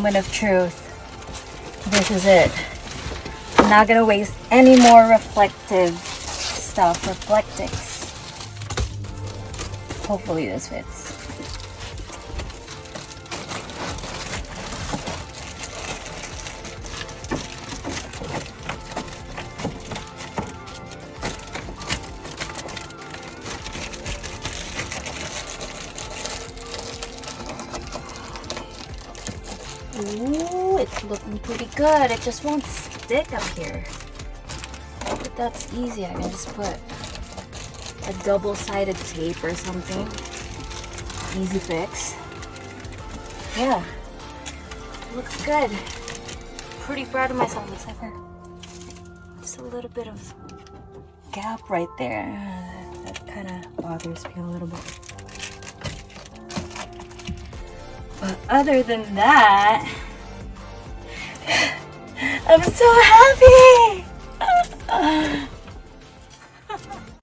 moment of truth. This is it. I'm not gonna waste any more reflective stuff, Reflectix. Hopefully this fits. Ooh, it's looking pretty good. It just won't stick up here. But that's easy. I can just put a double-sided tape or something. Easy fix. Yeah, looks good. Pretty proud of myself, except for just a little bit of gap right there. That kind of bothers me a little bit. But other than that, I'm so happy!